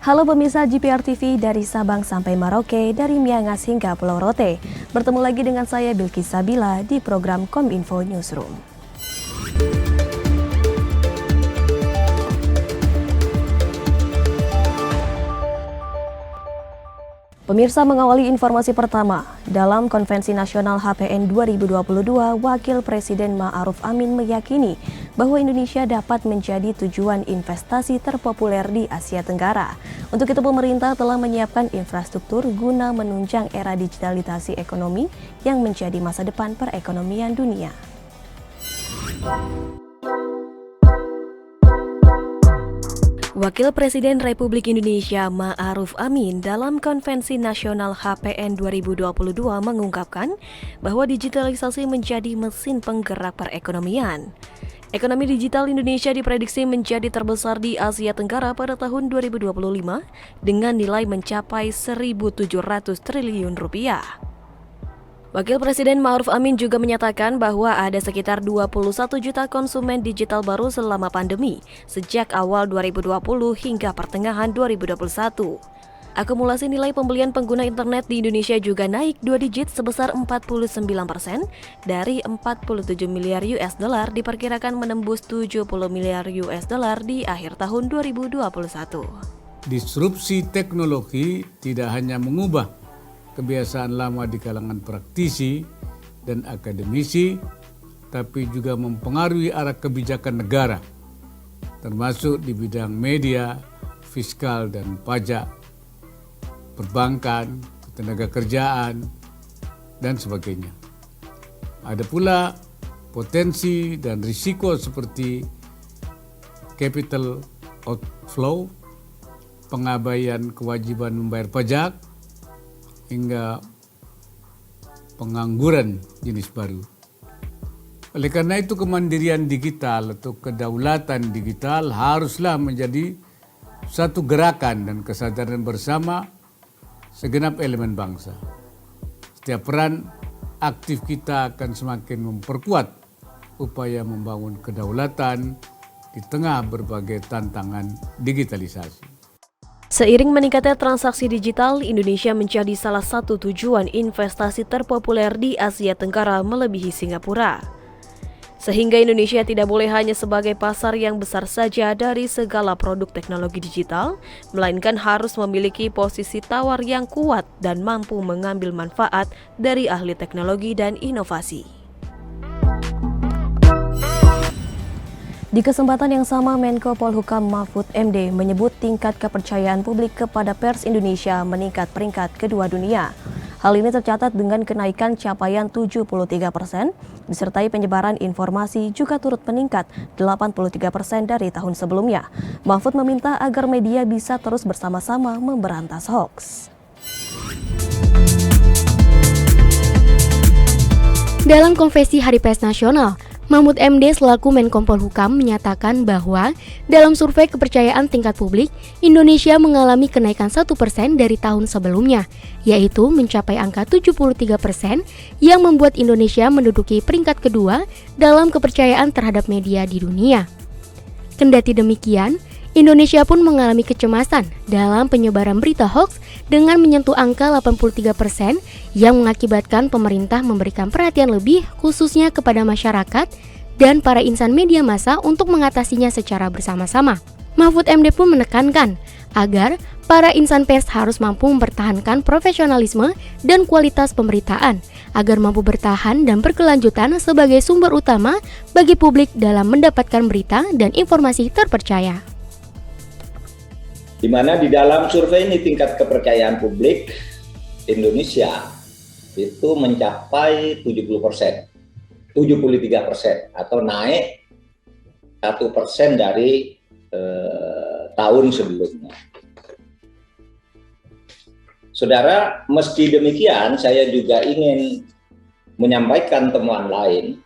Halo pemirsa GPR TV dari Sabang sampai Merauke, dari Miangas hingga Pulau Rote. Bertemu lagi dengan saya Bilkis Sabila di program Kominfo Newsroom. Pemirsa, mengawali informasi pertama, dalam Konvensi Nasional HPN 2022, Wakil Presiden Ma'ruf Amin meyakini bahwa Indonesia dapat menjadi tujuan investasi terpopuler di Asia Tenggara. Untuk itu pemerintah telah menyiapkan infrastruktur guna menunjang era digitalisasi ekonomi yang menjadi masa depan perekonomian dunia. Wakil Presiden Republik Indonesia Ma'ruf Amin dalam Konvensi Nasional HPN 2022 mengungkapkan bahwa digitalisasi menjadi mesin penggerak perekonomian. Ekonomi digital Indonesia diprediksi menjadi terbesar di Asia Tenggara pada tahun 2025 dengan nilai mencapai 1.700 triliun rupiah. Wakil Presiden Ma'ruf Amin juga menyatakan bahwa ada sekitar 21 juta konsumen digital baru selama pandemi, sejak awal 2020 hingga pertengahan 2021. Akumulasi nilai pembelian pengguna internet di Indonesia juga naik 2 digit sebesar 49% dari 47 miliar US dollar diperkirakan menembus 70 miliar US dollar di akhir tahun 2021. Disrupsi teknologi tidak hanya mengubah kebiasaan lama di kalangan praktisi dan akademisi, tapi juga mempengaruhi arah kebijakan negara, termasuk di bidang media, fiskal dan pajak, perbankan, tenaga kerjaan, dan sebagainya. Ada pula potensi dan risiko seperti capital outflow, pengabaian kewajiban membayar pajak, hingga pengangguran jenis baru. Oleh karena itu kemandirian digital atau kedaulatan digital haruslah menjadi satu gerakan dan kesadaran bersama segenap elemen bangsa. Setiap peran aktif kita akan semakin memperkuat upaya membangun kedaulatan di tengah berbagai tantangan digitalisasi. Seiring meningkatnya transaksi digital, Indonesia menjadi salah satu tujuan investasi terpopuler di Asia Tenggara melebihi Singapura. Sehingga Indonesia tidak boleh hanya sebagai pasar yang besar saja dari segala produk teknologi digital, melainkan harus memiliki posisi tawar yang kuat dan mampu mengambil manfaat dari ahli teknologi dan inovasi. Di kesempatan yang sama, Menko Polhukam Mahfud MD menyebut tingkat kepercayaan publik kepada pers Indonesia meningkat peringkat kedua dunia. Hal ini tercatat dengan kenaikan capaian 73%, disertai penyebaran informasi juga turut meningkat 83% dari tahun sebelumnya. Mahfud meminta agar media bisa terus bersama-sama memberantas hoaks. Dalam Konvensi Hari Pers Nasional, Mahfud MD selaku Menko Polhukam menyatakan bahwa dalam survei kepercayaan tingkat publik, Indonesia mengalami kenaikan 1% dari tahun sebelumnya, yaitu mencapai angka 73% yang membuat Indonesia menduduki peringkat kedua dalam kepercayaan terhadap media di dunia. Kendati demikian, Indonesia pun mengalami kecemasan dalam penyebaran berita hoaks dengan menyentuh angka 83% yang mengakibatkan pemerintah memberikan perhatian lebih khususnya kepada masyarakat dan para insan media massa untuk mengatasinya secara bersama-sama. Mahfud MD pun menekankan agar para insan pers harus mampu mempertahankan profesionalisme dan kualitas pemberitaan agar mampu bertahan dan berkelanjutan sebagai sumber utama bagi publik dalam mendapatkan berita dan informasi terpercaya. Di mana di dalam survei ini tingkat kepercayaan publik Indonesia itu mencapai 70%, 73% atau naik 1% dari tahun sebelumnya. Saudara, meski demikian saya juga ingin menyampaikan temuan lain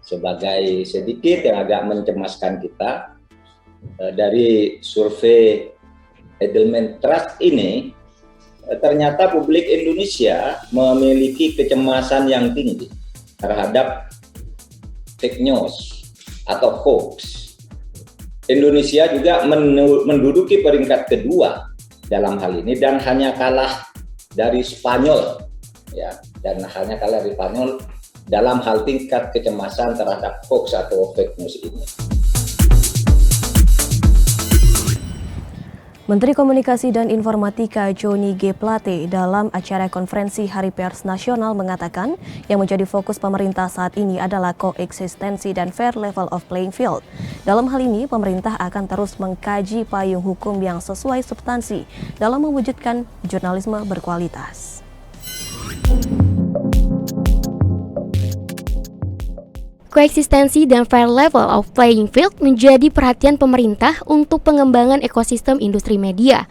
sebagai sedikit yang agak mencemaskan kita dari survei Edelman Trust ini. Ternyata publik Indonesia memiliki kecemasan yang tinggi terhadap fake news atau hoax. Indonesia juga menduduki peringkat kedua dalam hal ini dan hanya kalah dari Spanyol, ya, dan hanya kalah dari Spanyol dalam hal tingkat kecemasan terhadap hoax atau fake news ini. Menteri Komunikasi dan Informatika Johnny G. Plate dalam acara konferensi Hari Pers Nasional mengatakan yang menjadi fokus pemerintah saat ini adalah koeksistensi dan fair level of playing field. Dalam hal ini, pemerintah akan terus mengkaji payung hukum yang sesuai substansi dalam mewujudkan jurnalisme berkualitas. Koeksistensi dan fair level of playing field menjadi perhatian pemerintah untuk pengembangan ekosistem industri media.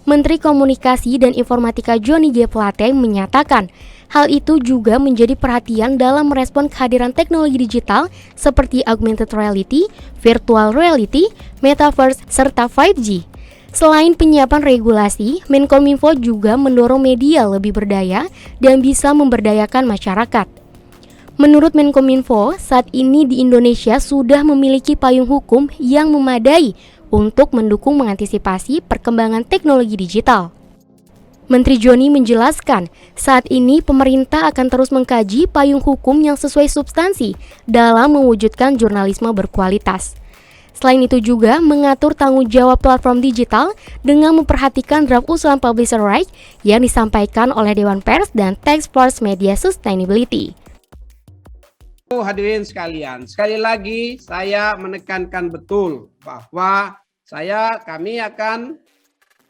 Menteri Komunikasi dan Informatika Johnny G. Plate menyatakan, hal itu juga menjadi perhatian dalam merespon kehadiran teknologi digital seperti augmented reality, virtual reality, metaverse, serta 5G. Selain penyiapan regulasi, Menkominfo juga mendorong media lebih berdaya dan bisa memberdayakan masyarakat. Menurut Menkominfo, saat ini di Indonesia sudah memiliki payung hukum yang memadai untuk mendukung mengantisipasi perkembangan teknologi digital. Menteri Johnny menjelaskan, saat ini pemerintah akan terus mengkaji payung hukum yang sesuai substansi dalam mewujudkan jurnalisme berkualitas. Selain itu juga mengatur tanggung jawab platform digital dengan memperhatikan draft usulan publisher right yang disampaikan oleh Dewan Pers dan Task Force Media Sustainability. Hadirin sekalian, sekali lagi saya menekankan betul bahwa kami akan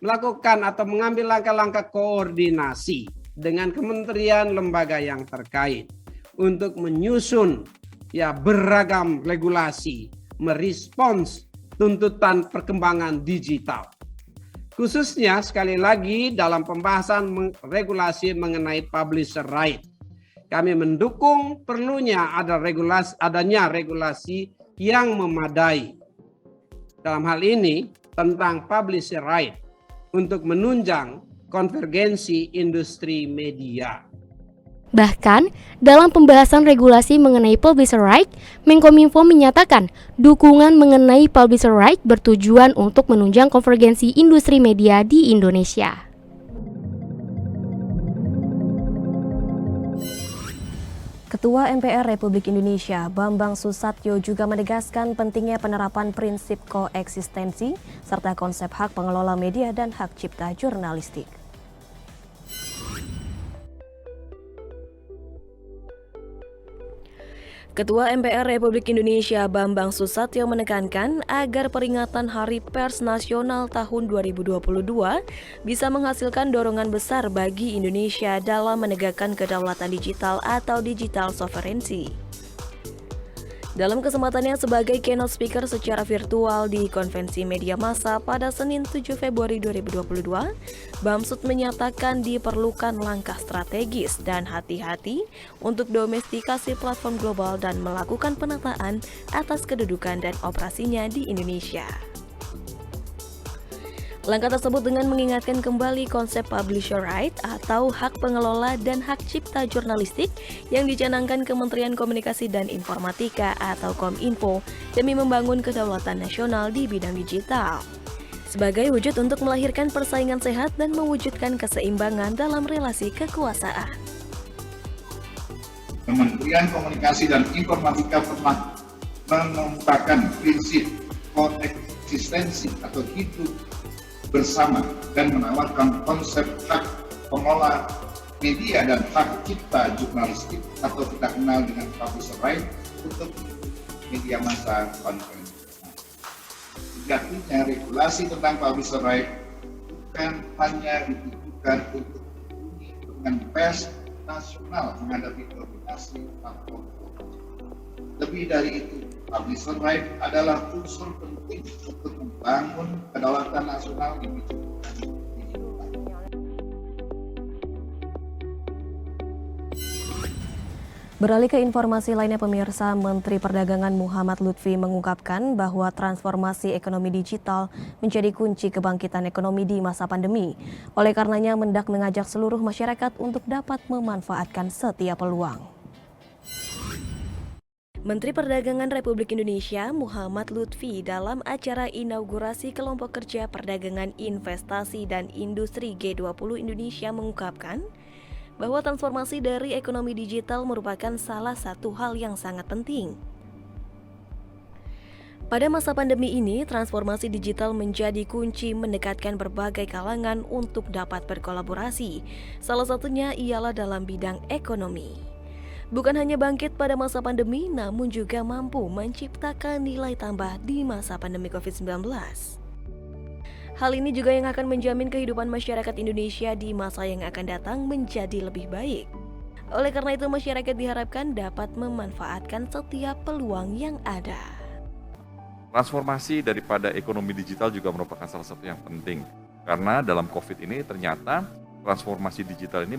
melakukan atau mengambil langkah-langkah koordinasi dengan kementerian lembaga yang terkait untuk menyusun beragam regulasi, merespons tuntutan perkembangan digital. Khususnya sekali lagi dalam pembahasan regulasi mengenai publisher right. Kami mendukung perlunya adanya regulasi yang memadai. Dalam hal ini tentang publisher right untuk menunjang konvergensi industri media. Bahkan, dalam pembahasan regulasi mengenai publisher right, Menkominfo menyatakan dukungan mengenai publisher right bertujuan untuk menunjang konvergensi industri media di Indonesia. Ketua MPR Republik Indonesia Bambang Susatyo juga menegaskan pentingnya penerapan prinsip koeksistensi serta konsep hak pengelola media dan hak cipta jurnalistik. Ketua MPR Republik Indonesia Bambang Susatyo menekankan agar peringatan Hari Pers Nasional tahun 2022 bisa menghasilkan dorongan besar bagi Indonesia dalam menegakkan kedaulatan digital atau digital sovereignty. Dalam kesempatannya sebagai keynote speaker secara virtual di konvensi media massa pada Senin 7 Februari 2022, Bamsud menyatakan diperlukan langkah strategis dan hati-hati untuk domestikasi platform global dan melakukan penataan atas kedudukan dan operasinya di Indonesia. Langkah tersebut dengan mengingatkan kembali konsep publisher right atau hak pengelola dan hak cipta jurnalistik yang dicanangkan Kementerian Komunikasi dan Informatika atau Kominfo demi membangun kedaulatan nasional di bidang digital. Sebagai wujud untuk melahirkan persaingan sehat dan mewujudkan keseimbangan dalam relasi kekuasaan. Kementerian Komunikasi dan Informatika pernah mengemukakan prinsip koeksistensi atau hidup bersama dan menawarkan konsep hak pengelola media dan hak cipta jurnalistik atau kita kenal dengan publisher right untuk media massa konvensional. Sejatinya regulasi tentang publisher right bukan hanya ditujukan untuk melindungi dengan pers nasional menghadapi dominasi platform. Lebih dari itu, publisher right adalah unsur penting untuk membangun kedaulatan nasional di bidang digital. Beralih ke informasi lainnya pemirsa, Menteri Perdagangan Muhammad Lutfi mengungkapkan bahwa transformasi ekonomi digital menjadi kunci kebangkitan ekonomi di masa pandemi. Oleh karenanya Mendak mengajak seluruh masyarakat untuk dapat memanfaatkan setiap peluang. Menteri Perdagangan Republik Indonesia Muhammad Lutfi dalam acara inaugurasi Kelompok Kerja Perdagangan Investasi dan Industri G20 Indonesia mengungkapkan bahwa transformasi dari ekonomi digital merupakan salah satu hal yang sangat penting. Pada masa pandemi ini, transformasi digital menjadi kunci mendekatkan berbagai kalangan untuk dapat berkolaborasi. Salah satunya ialah dalam bidang ekonomi. Bukan hanya bangkit pada masa pandemi, namun juga mampu menciptakan nilai tambah di masa pandemi COVID-19. Hal ini juga yang akan menjamin kehidupan masyarakat Indonesia di masa yang akan datang menjadi lebih baik. Oleh karena itu, masyarakat diharapkan dapat memanfaatkan setiap peluang yang ada. Transformasi daripada ekonomi digital juga merupakan salah satu yang penting. Karena dalam COVID ini ternyata transformasi digital ini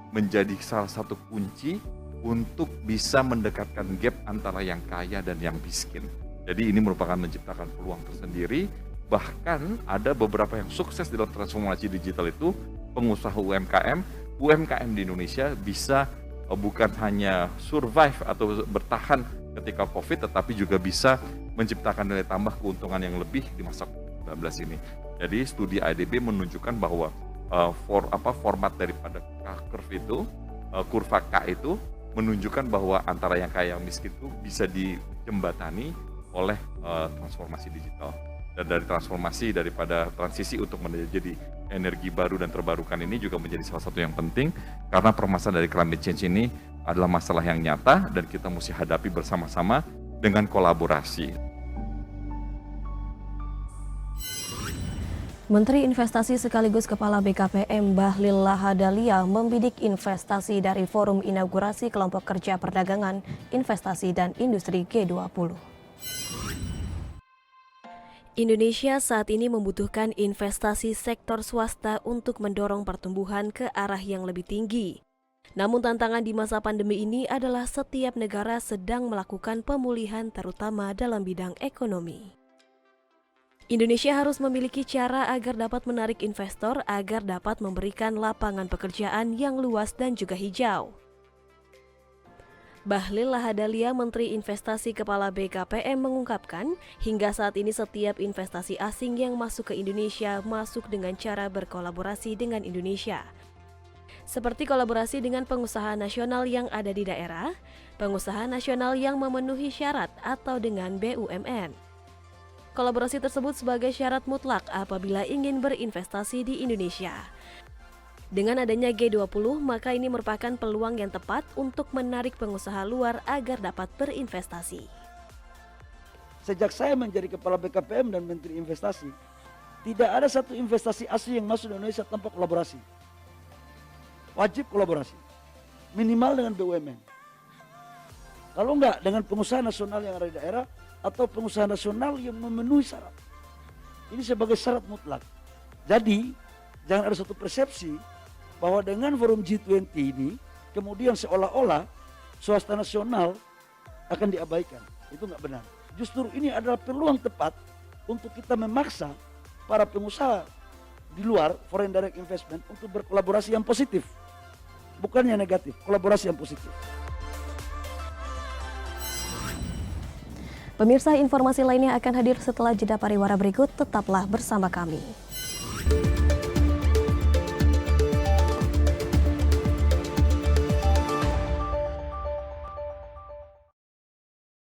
menjadi salah satu kunci untuk bisa mendekatkan gap antara yang kaya dan yang miskin. Jadi ini merupakan menciptakan peluang tersendiri. Bahkan ada beberapa yang sukses dalam transformasi digital itu pengusaha UMKM di Indonesia bisa bukan hanya survive atau bertahan ketika COVID, tetapi juga bisa menciptakan nilai tambah keuntungan yang lebih di masa COVID-19 ini. Jadi studi IDB menunjukkan bahwa format daripada K-curve itu, kurva K itu menunjukkan bahwa antara yang kaya yang miskin itu bisa dijembatani oleh transformasi digital. Dan dari transformasi daripada transisi untuk menjadi energi baru dan terbarukan ini juga menjadi salah satu yang penting, karena permasalahan dari climate change ini adalah masalah yang nyata dan kita mesti hadapi bersama-sama dengan kolaborasi. Menteri Investasi sekaligus Kepala BKPM Bahlil Lahadalia membidik investasi dari Forum Inaugurasi Kelompok Kerja Perdagangan, Investasi dan Industri G20. Indonesia saat ini membutuhkan investasi sektor swasta untuk mendorong pertumbuhan ke arah yang lebih tinggi. Namun tantangan di masa pandemi ini adalah setiap negara sedang melakukan pemulihan terutama dalam bidang ekonomi. Indonesia harus memiliki cara agar dapat menarik investor agar dapat memberikan lapangan pekerjaan yang luas dan juga hijau. Bahlil Lahadalia, Menteri Investasi Kepala BKPM mengungkapkan, hingga saat ini setiap investasi asing yang masuk ke Indonesia masuk dengan cara berkolaborasi dengan Indonesia. Seperti kolaborasi dengan pengusaha nasional yang ada di daerah, pengusaha nasional yang memenuhi syarat atau dengan BUMN. Kolaborasi tersebut sebagai syarat mutlak apabila ingin berinvestasi di Indonesia. Dengan adanya G20, maka ini merupakan peluang yang tepat untuk menarik pengusaha luar agar dapat berinvestasi. Sejak saya menjadi Kepala BKPM dan Menteri Investasi, tidak ada satu investasi asing yang masuk ke Indonesia tanpa kolaborasi. Wajib kolaborasi, minimal dengan BUMN. Kalau enggak, dengan pengusaha nasional yang ada di daerah, atau pengusaha nasional yang memenuhi syarat. Ini sebagai syarat mutlak. Jadi, jangan ada satu persepsi bahwa dengan forum G20 ini, kemudian seolah-olah swasta nasional akan diabaikan. Itu nggak benar. Justru ini adalah peluang tepat untuk kita memaksa para pengusaha di luar, foreign direct investment, untuk berkolaborasi yang positif. Bukan yang negatif, kolaborasi yang positif. Pemirsa, informasi lainnya akan hadir setelah jeda pariwara berikut. Tetaplah bersama kami.